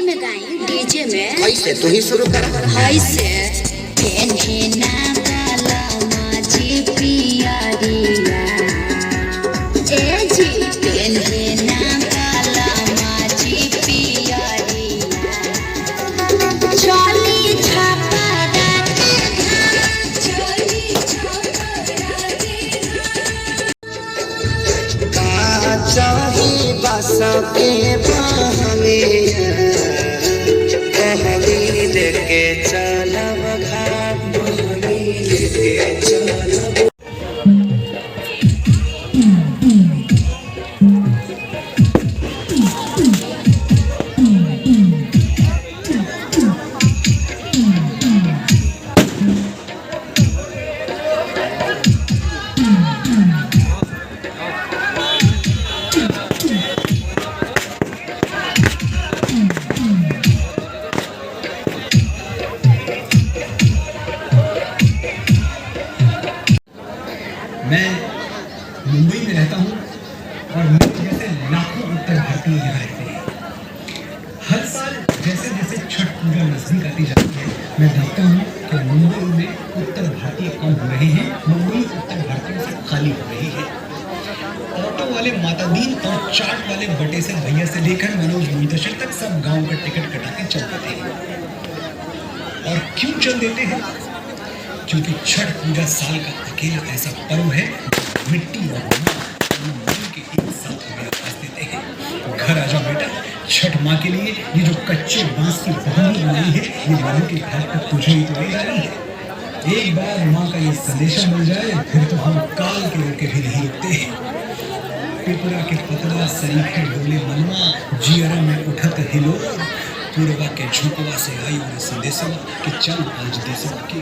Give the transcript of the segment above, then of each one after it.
में गाई डीजे में। कैसे तू ही शुरू कर। हाय से पेन्हना काला माझी पियरिया ए जी पेन्हना काला माझी पियरिया चली छापा राते चली छापा राते चाही बस के बहने बहनी लेके चलब घाट बहनी लेके चलब। मैं मुंबई में रहता हूँ और मेरे जैसे लाखों उत्तर भारतीय यहाँ रहते हैं। हर साल जैसे जैसे छठ पूजा नजदीक आती जाती है मैं देखता हूँ कि मुंबई में उत्तर भारतीय कम हो रहे हैं, मुंबई उत्तर भारतीयों से खाली हो रही है। ऑटो वाले मातादीन और चाट वाले बटे से भैया से लेकर मनोज मुंतशिर तक सब गांव का टिकट कटा के चल देते हैं। और क्यों चल देते हैं? क्योंकि छठ पूजा साल का अकेला ऐसा पर्व है मिट्टी और मिल के एक साथ हमें आवाज देते हैं, घर आ जाओ बेटा, छठ माँ के लिए ये जो कच्चे बांस की बहनी बनाई है ये माँ के घर तक तुझे ही तो ले जानी है। एक बार माँ का ये संदेशा मिल जाए फिर तो हम काल के रोके भी नहीं रुकते। पिपरा के पतला सरीखे डोले मनवा जियरा में उठत हिलो पूर्वा के झुकवा से आई और संदेशा कि चल आज देशवा की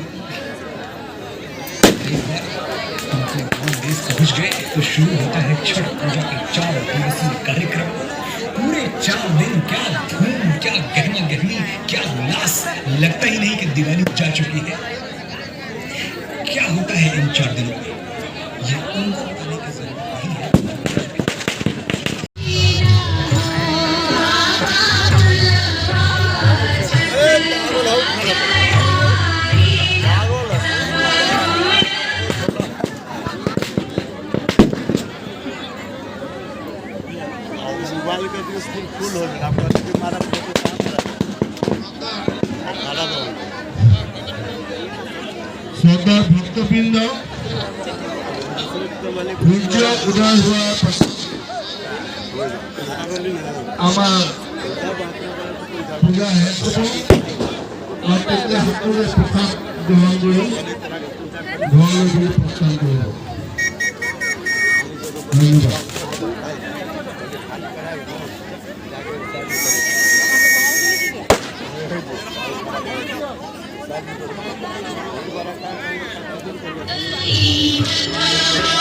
अपने गाँव देश पहुँच गए तो शुरू होता है छठ पूजा के 4 दिवसीय कार्यक्रम। पूरे 4 दिन क्या धूम, क्या गहमा गहमी, क्या उल्लास, लगता ही नहीं कि दिवाली जा चुकी है। क्या होता है इन 4 दिनों में ये उनको बताने की जरूरत नहीं है। मोबाइल का जो स्क्रीन फुल हो गया आपका तो हमारा फोटो काला दो श्रद्धा भक्तवृंद पूज्य उदय हुआ আমার পূজা শেষ হ'ব আৰু তেতিয়া সকলোৱে প্ৰসাদ গ্ৰহণ কৰি ঘৰলৈ প্ৰস্থান কৰিব। ধন্যবাদ। Thank you.